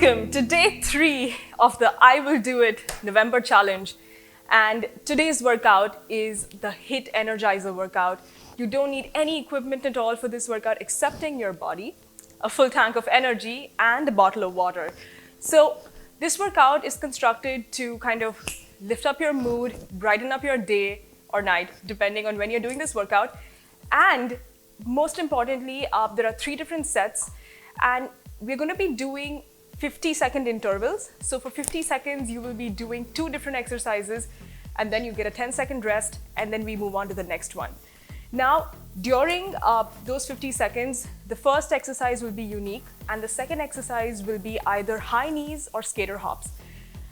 Welcome to day 3 of the I Will Do It November challenge. And today's workout is the HIIT ENERGIZER workout. You don't need any equipment at all for this workout excepting your body, a full tank of energy, and a bottle of water. So this workout is constructed to kind of lift up your mood, brighten up your day or night, depending on when you're doing this workout. And most importantly, there are 3 different sets, and we're going to be doing 50-second intervals. So for 50 seconds, you will be doing 2 different exercises, and then you get a 10-second rest, and then we move on to the next one. Now, during those 50 seconds, the first exercise will be unique, and the second exercise will be either high knees or skater hops.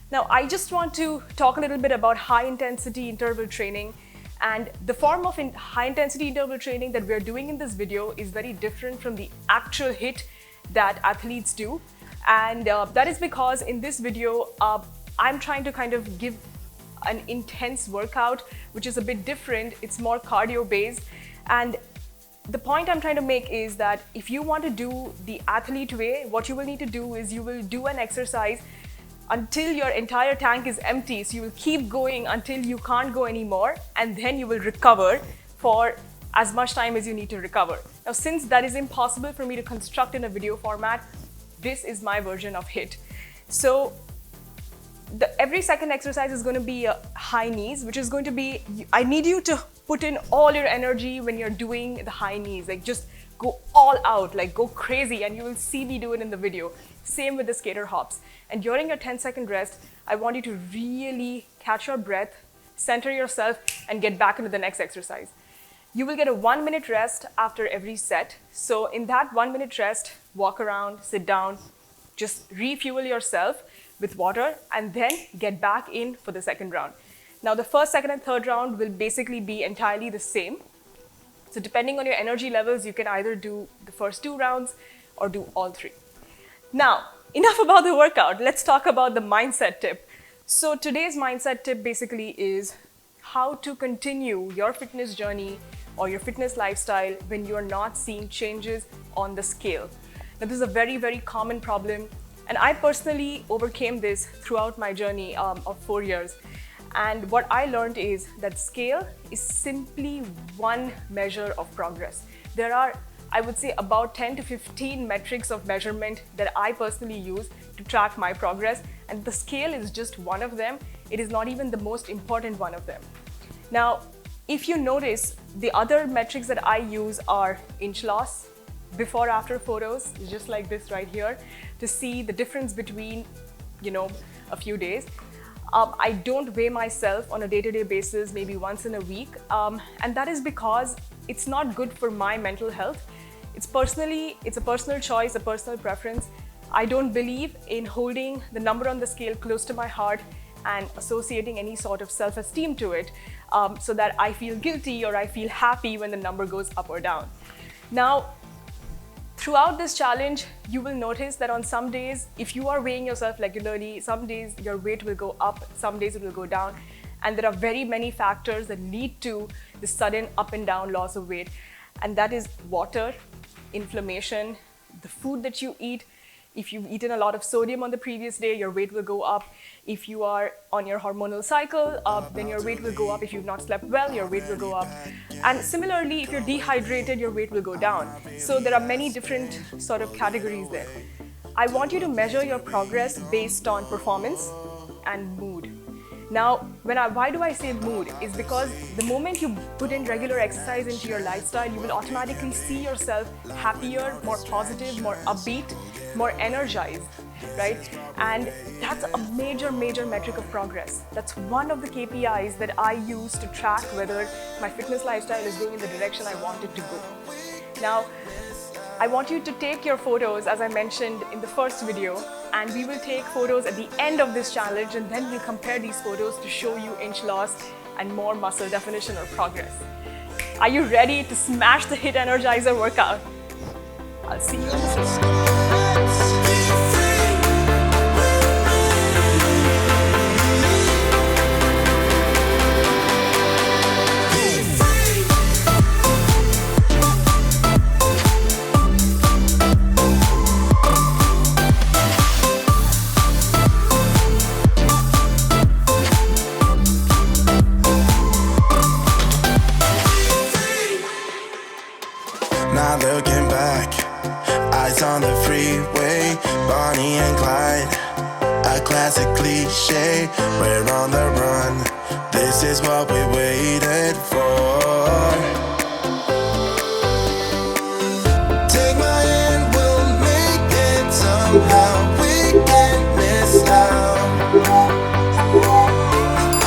Now, I just want to talk a little bit about high-intensity interval training. And the form of high-intensity interval training that we're doing in this video is very different from the actual HIIT that athletes do. And that is because in this video, I'm trying to kind of give an intense workout, which is a bit different. It's more cardio-based. And the point I'm trying to make is that if you want to do the athlete way, what you will need to do is you will do an exercise until your entire tank is empty. So you will keep going until you can't go anymore, and then you will recover for as much time as you need to recover. Now, since that is impossible for me to construct in a video format, this is my version of HIIT. So every second exercise is going to be high knees, which is going to be, I need you to put in all your energy when you're doing the high knees. Like, just go all out, like go crazy, and you will see me do it in the video. Same with the skater hops. And during your 10-second rest, I want you to really catch your breath, center yourself, and get back into the next exercise. You will get a 1-minute rest after every set. So in that 1-minute rest, walk around, sit down, just refuel yourself with water, and then get back in for the second round. Now, the first, second, and third round will basically be entirely the same. So depending on your energy levels, you can either do the first 2 rounds or do all 3. Now, enough about the workout. Let's talk about the mindset tip. So today's mindset tip basically is how to continue your fitness journey or your fitness lifestyle when you're not seeing changes on the scale. Now, this is a very, very common problem, and I personally overcame this throughout my journey of 4 years. And what I learned is that scale is simply one measure of progress. There are, I would say, about 10 to 15 metrics of measurement that I personally use to track my progress, and the scale is just one of them. It is not even the most important one of them. Now, if you notice, the other metrics that I use are inch loss, before after photos, just like this right here, to see the difference between, a few days. I don't weigh myself on a day-to-day basis, maybe once in a week. And that is because it's not good for my mental health. It's a personal choice, a personal preference. I don't believe in holding the number on the scale close to my heart and associating any sort of self-esteem to it, so that I feel guilty or I feel happy when the number goes up or down. Now, throughout this challenge, you will notice that on some days, if you are weighing yourself regularly, some days your weight will go up, some days it will go down. And there are very many factors that lead to the sudden up and down loss of weight. And that is water, inflammation, the food that you eat. If you've eaten a lot of sodium on the previous day, your weight will go up. If you are on your hormonal cycle, then your weight will go up. If you've not slept well, your weight will go up. And similarly, if you're dehydrated, your weight will go down. So there are many different sort of categories there. I want you to measure your progress based on performance and mood. Now, why do I say mood? Is because the moment you put in regular exercise into your lifestyle, you will automatically see yourself happier, more positive, more upbeat, more energized, right? And that's a major, major metric of progress. That's one of the KPIs that I use to track whether my fitness lifestyle is going in the direction I want it to go. Now, I want you to take your photos, as I mentioned in the first video, and we will take photos at the end of this challenge, and then we'll compare these photos to show you inch loss and more muscle definition or progress. Are you ready to smash the HIIT ENERGIZER workout? I'll see you in the gym. classic cliche. We're on the run, this is what we waited for. Take my hand, we'll make it somehow. We can't miss out.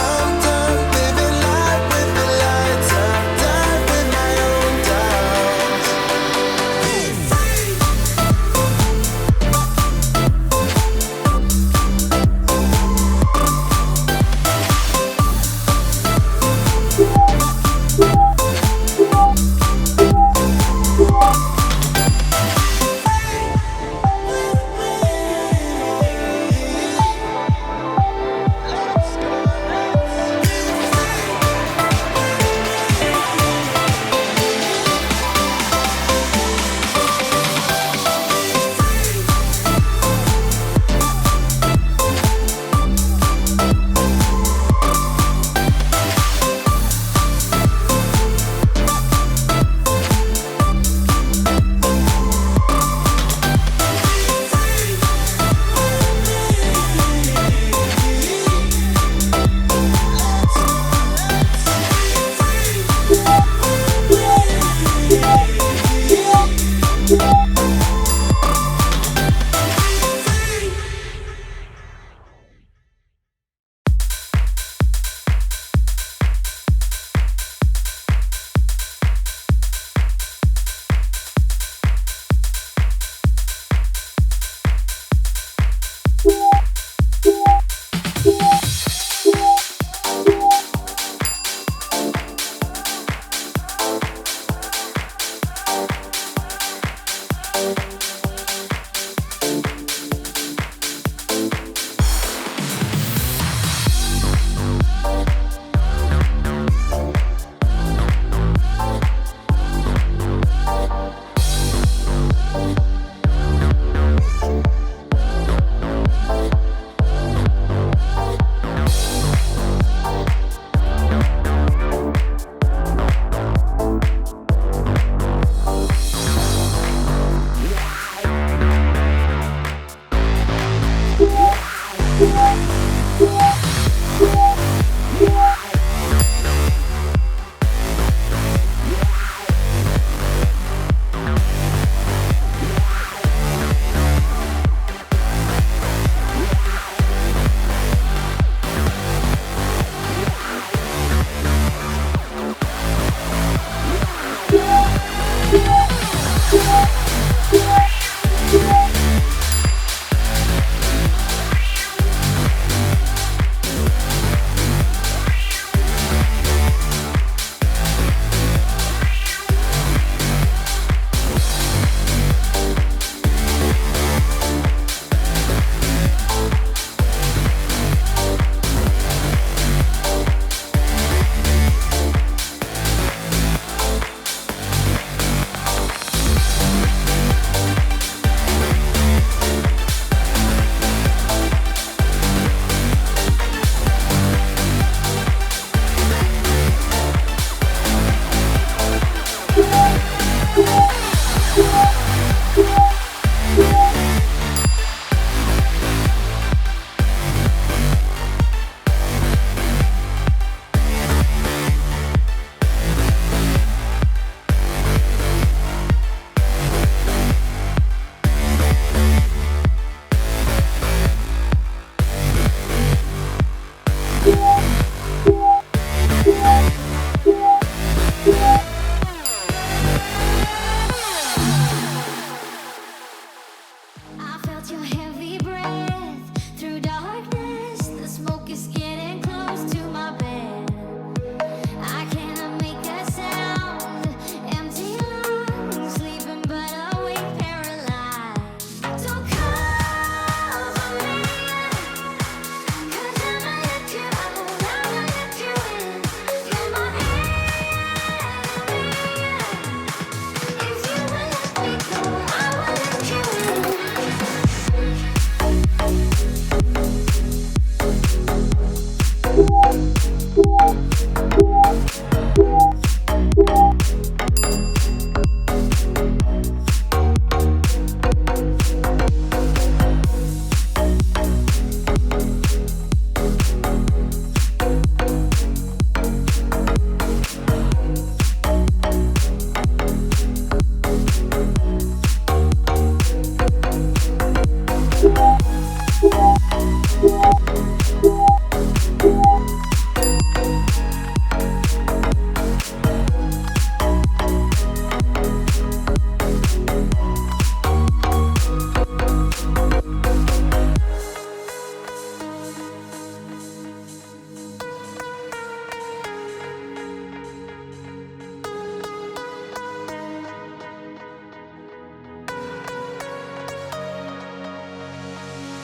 I'm done living life with the lights out, done with my own doubts. Be free.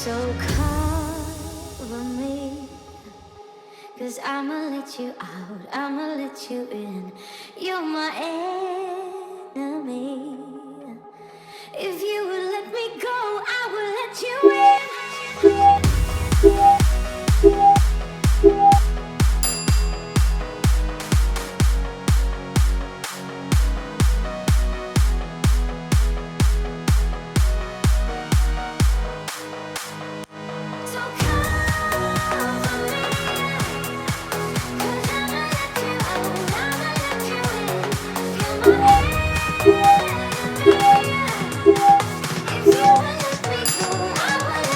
So cover me, 'cause I'ma let you out, I'ma let you in. You're my enemy. If you would let me go, I will let you in. So cover me, 'cause I'ma let you out, I'ma let you in. You're my enemy. If you would let me go, I will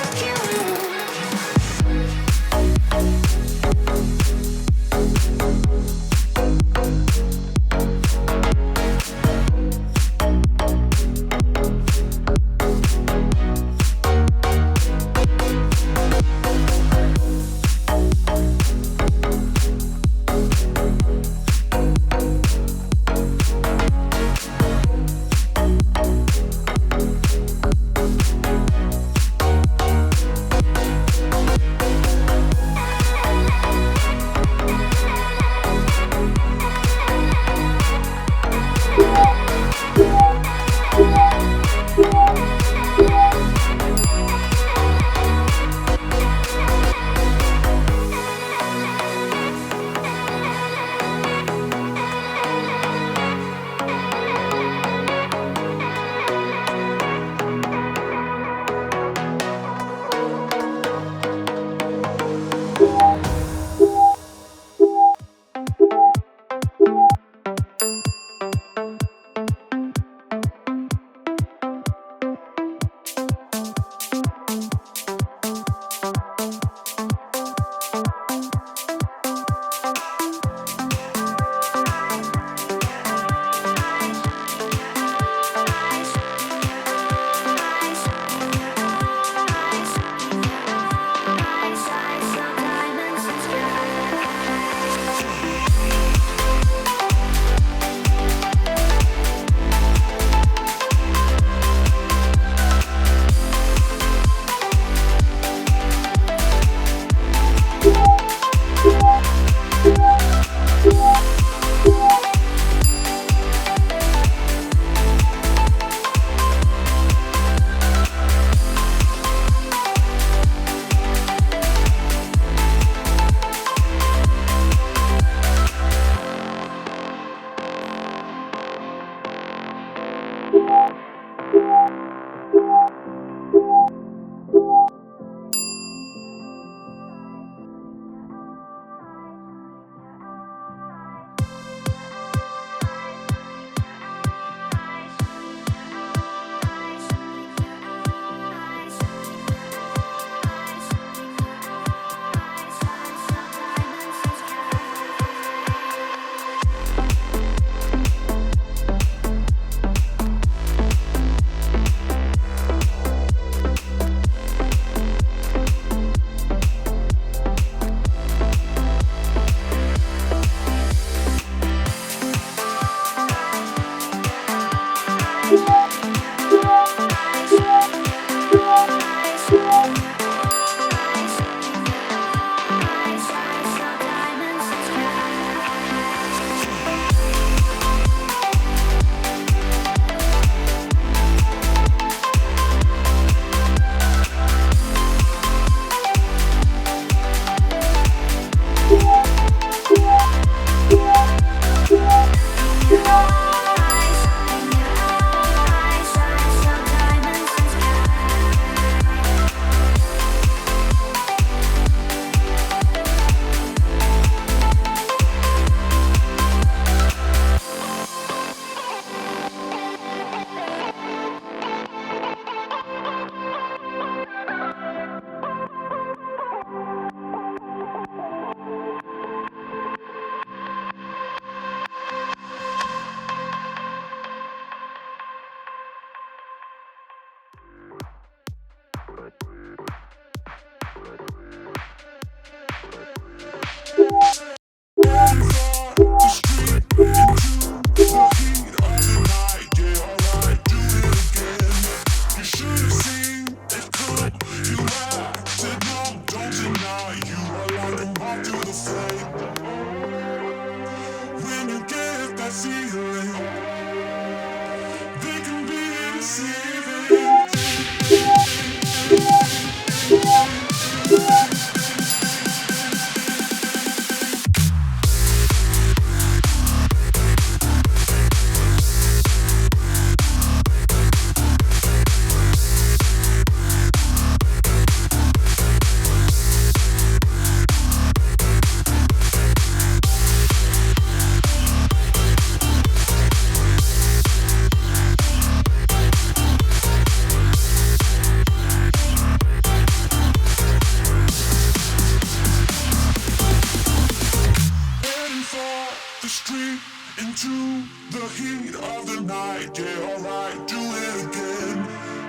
night, yeah, alright, do it again.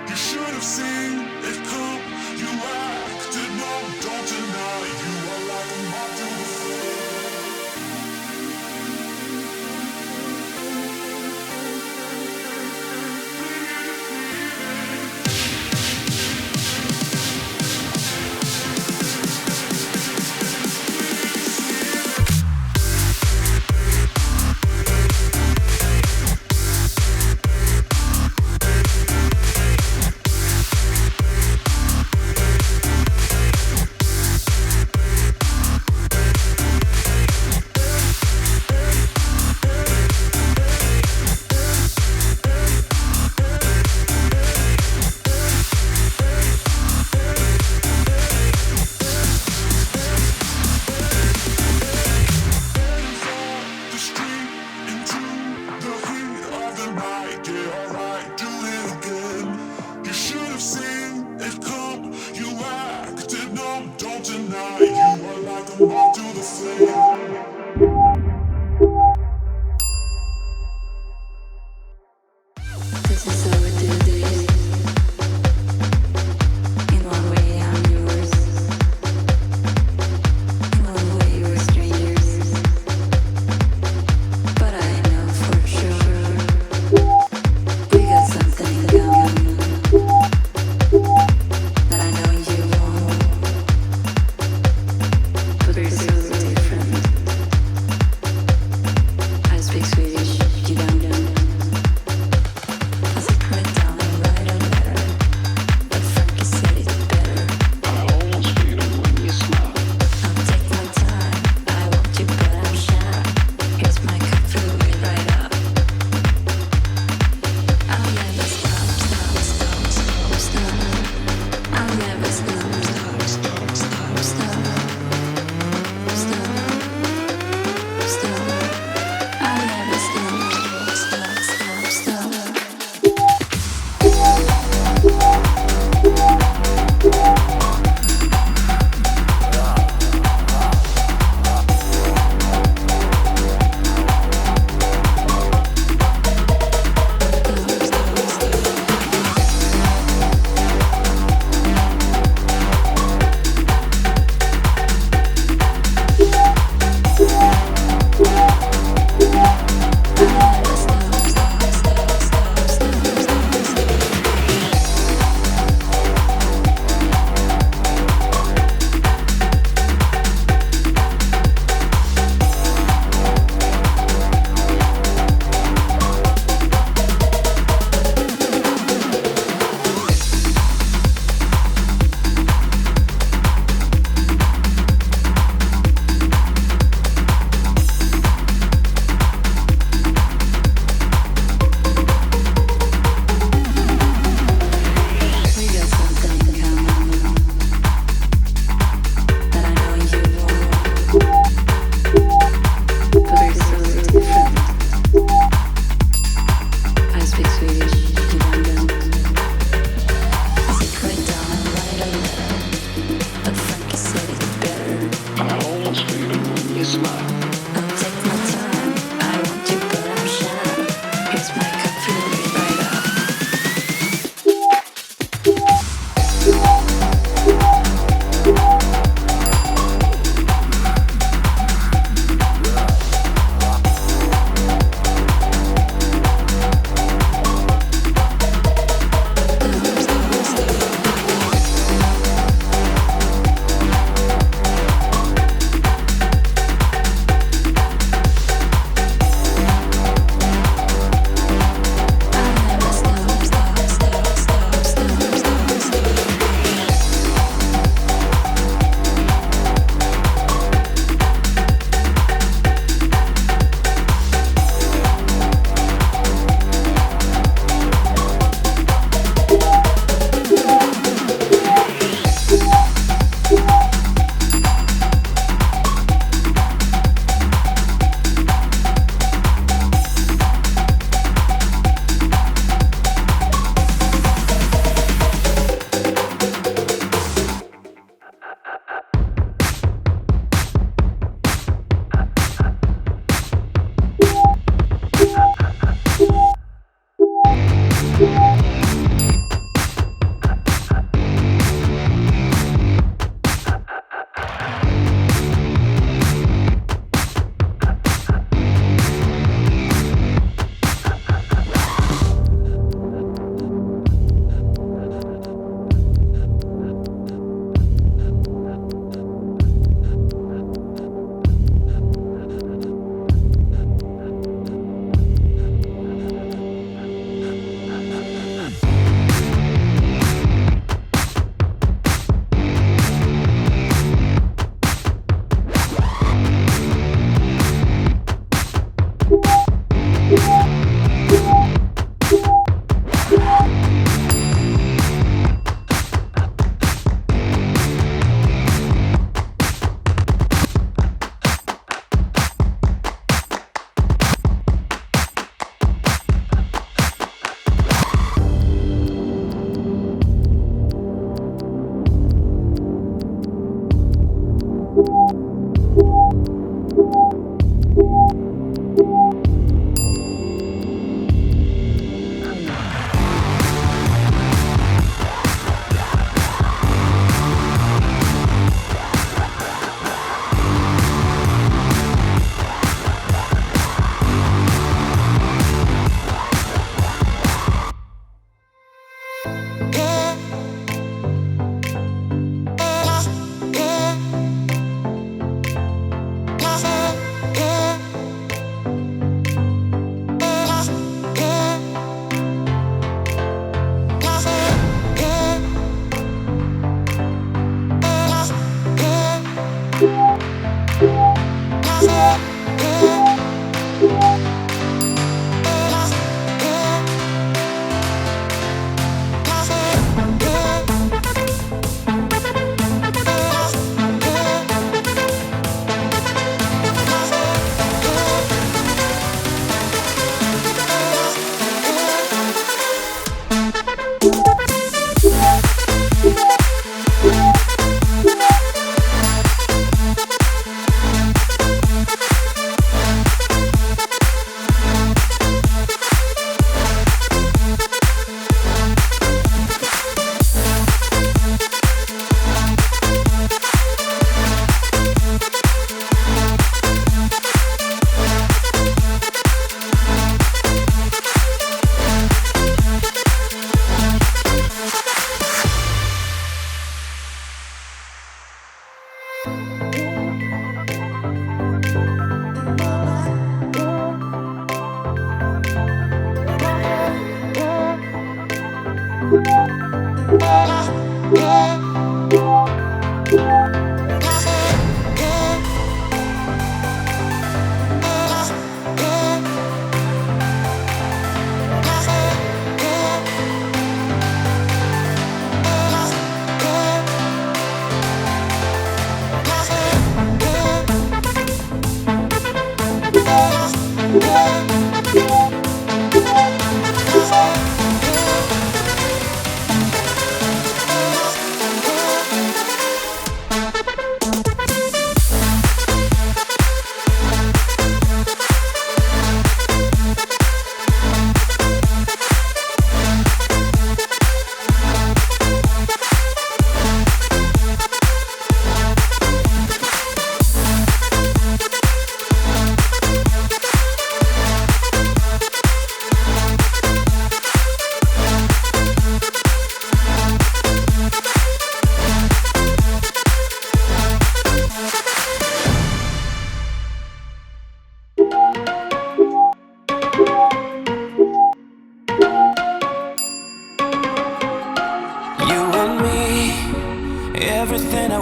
You should have seen it come, you acted numb, don't deny. You are like a moth to the flame. The street into the heat of the night, yeah, alright, do it again. You should have seen it come, you acted numb, don't deny. You are like a moth to the flame. This is how we do this. In one way, I'm yours. In one way, we're strangers. But I know for sure we got something in common that I know you won't. But we're so different.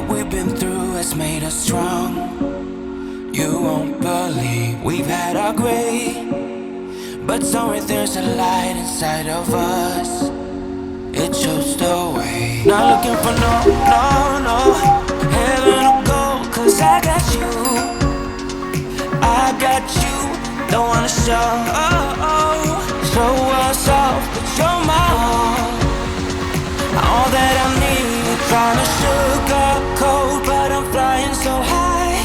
what we've been through has made us strong. You won't believe we've had our gray, but somewhere there's a light inside of us. It shows the way. Not looking for no heaven or gold, 'cause I got you. I got you. Don't wanna show us off, but you're my all that I need. Trying to sugarcoat, but I'm flying so high.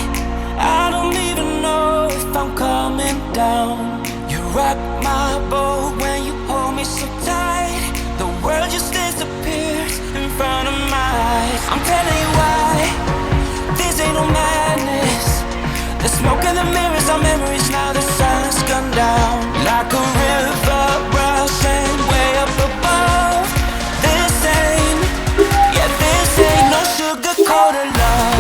I don't even know if I'm coming down. You rock my boat when you hold me so tight. The world just disappears in front of my eyes. I'm telling you why, this ain't no madness. The smoke in the mirrors are memories, now the sun's gone down. Like a river rushing way up above. This ain't no sugar-coated love.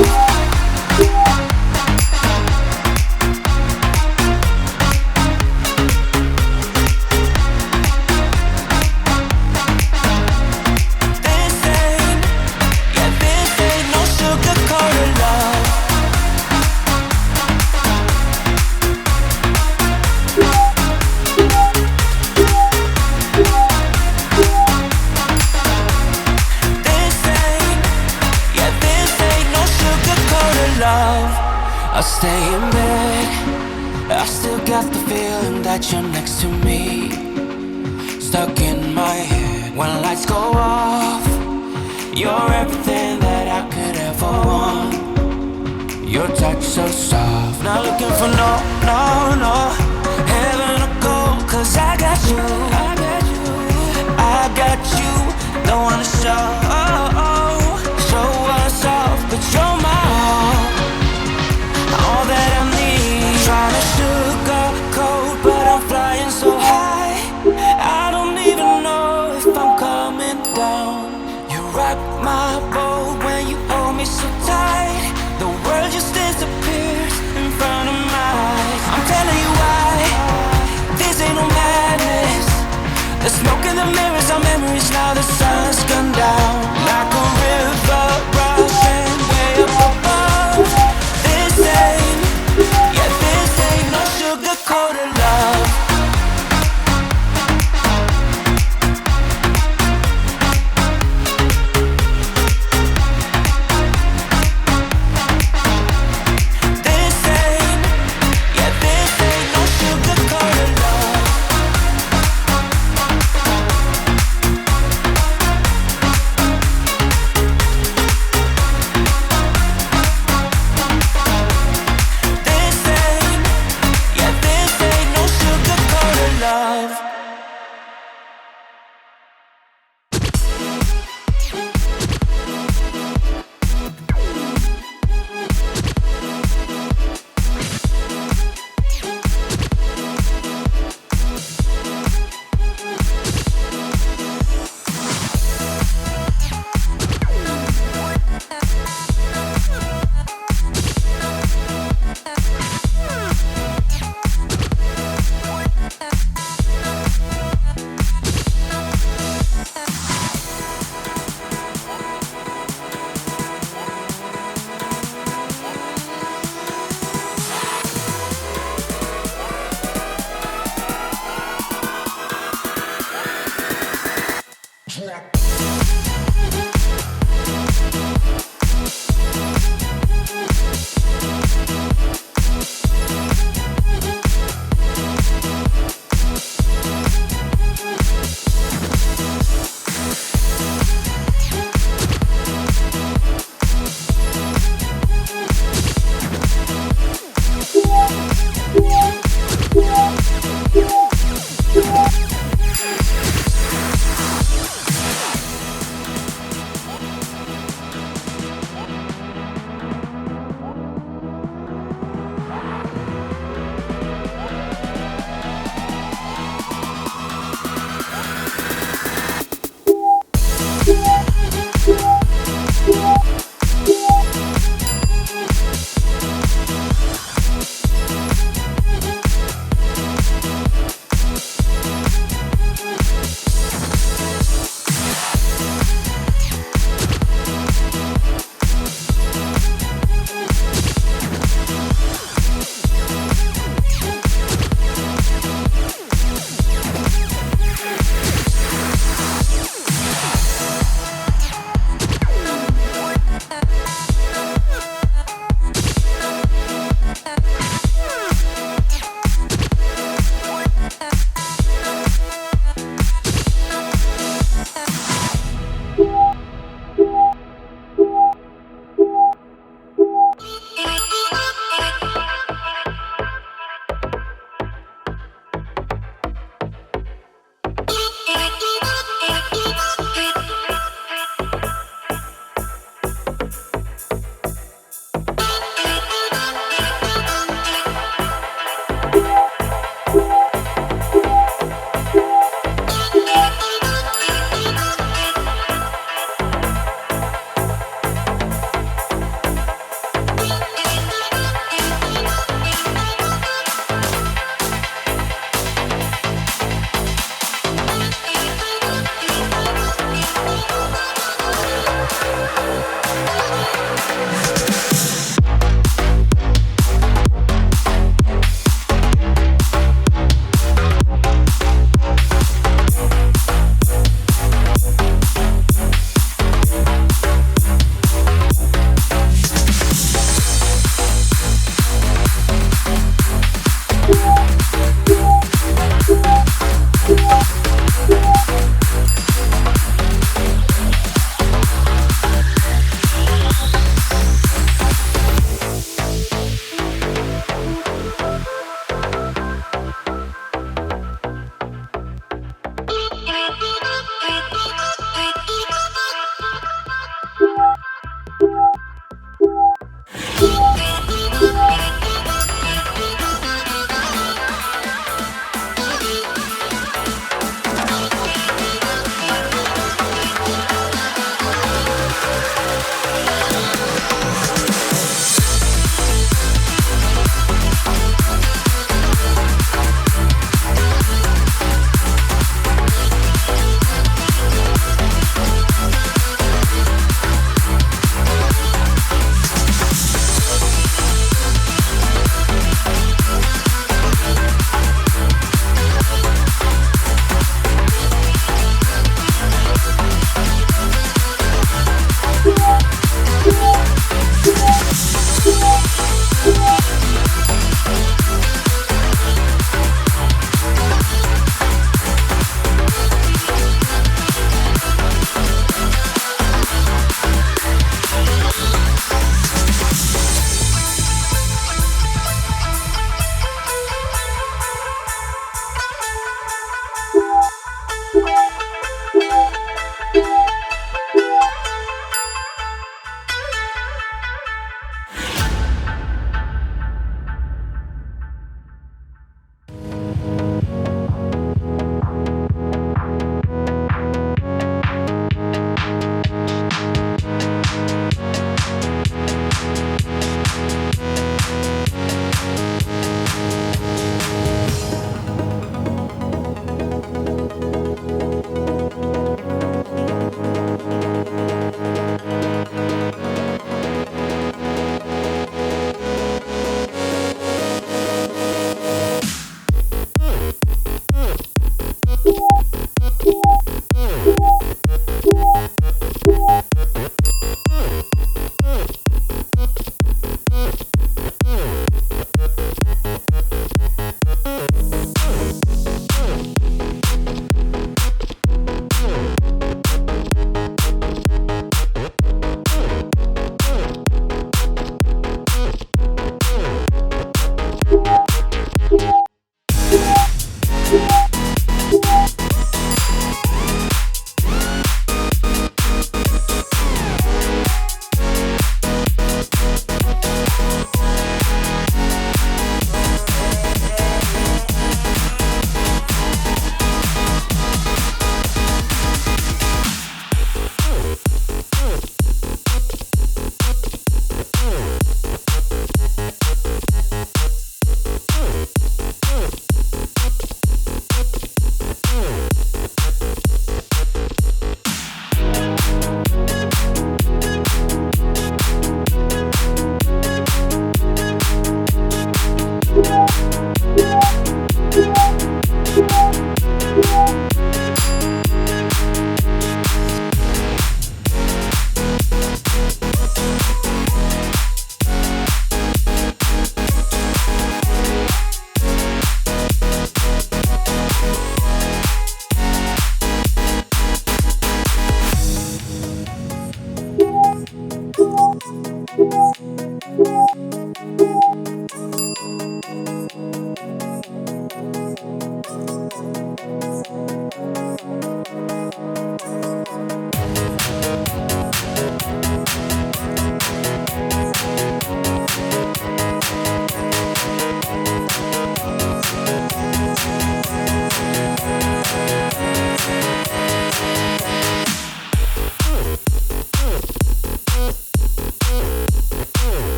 I stay in bed, I still got the feeling that you're next to me. Stuck in my head when lights go off. You're everything that I could ever want. Your touch so soft. Not looking for no heaven or gold, 'cause I got you. I got you. Don't wanna show us off, but you're my all that I need. Trying to sugarcoat, but I'm flying so high. I don't even know if I'm coming down. You rock my boat when you hold me so tight. The world just disappears in front of my eyes. I'm telling you why, this ain't no madness. The smoke in the mirrors are memories, now the sun's gone down.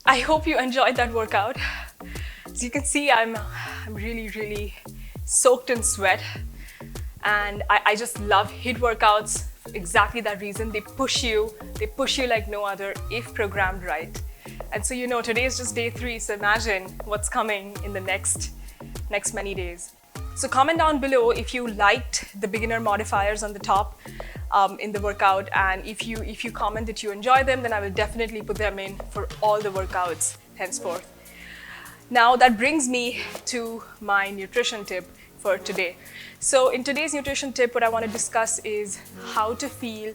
I hope you enjoyed that workout. As you can see, I'm really soaked in sweat, and I just love HIIT workouts for exactly that reason. They push you like no other if programmed right. And so today is just day 3, so imagine what's coming in the next many days. So comment down below if you liked the beginner modifiers on the top in the workout, and if you comment that you enjoy them, then I will definitely put them in for all the workouts henceforth. Now that brings me to my nutrition tip for today. So in today's nutrition tip, what I want to discuss is how to feel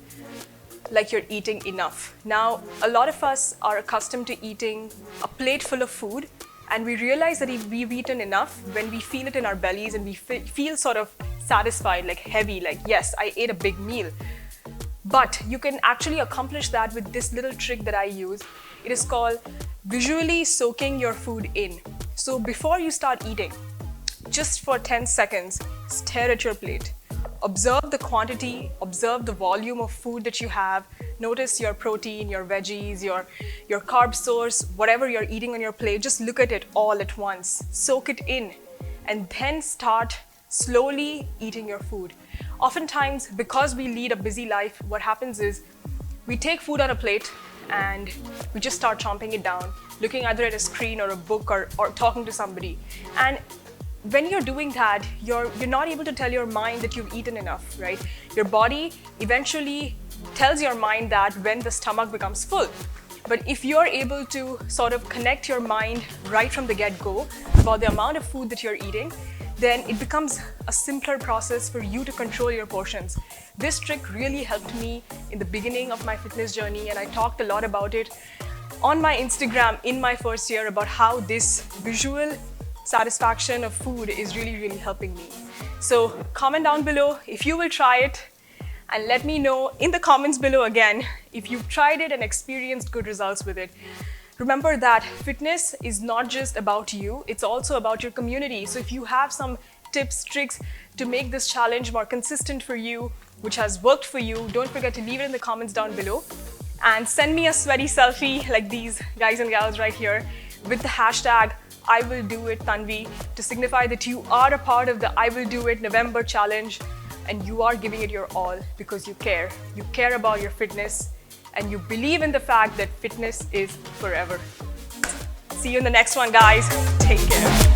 like you're eating enough. Now, a lot of us are accustomed to eating a plate full of food, and we realize that if we've eaten enough when we feel it in our bellies and we feel sort of satisfied, like heavy, like yes, I ate a big meal. But you can actually accomplish that with this little trick that I use. It is called visually soaking your food in. So before you start eating, just for 10 seconds, stare at your plate. Observe the quantity, observe the volume of food that you have. Notice your protein, your veggies, your carb source, whatever you're eating on your plate. Just look at it all at once. Soak it in, and then start slowly eating your food. Oftentimes, because we lead a busy life, what happens is we take food on a plate and we just start chomping it down, looking either at a screen or a book or talking to somebody. And when you're doing that, you're not able to tell your mind that you've eaten enough, right? Your body eventually tells your mind that when the stomach becomes full. But if you're able to sort of connect your mind right from the get-go about the amount of food that you're eating, then it becomes a simpler process for you to control your portions. This trick really helped me in the beginning of my fitness journey, and I talked a lot about it on my Instagram in my first year about how this visual satisfaction of food is really helping me. So comment down below if you will try it, and let me know in the comments below again if you've tried it and experienced good results with it. Remember that fitness is not just about you, it's also about your community. So if you have some tips, tricks to make this challenge more consistent for you, which has worked for you, don't forget to leave it in the comments down below. And send me a sweaty selfie like these guys and gals right here with the hashtag #IWillDoItTanvi to signify that you are a part of the I Will Do It November challenge, and you are giving it your all because you care. You care about your fitness, and you believe in the fact that fitness is forever. See you in the next one, guys. Take care.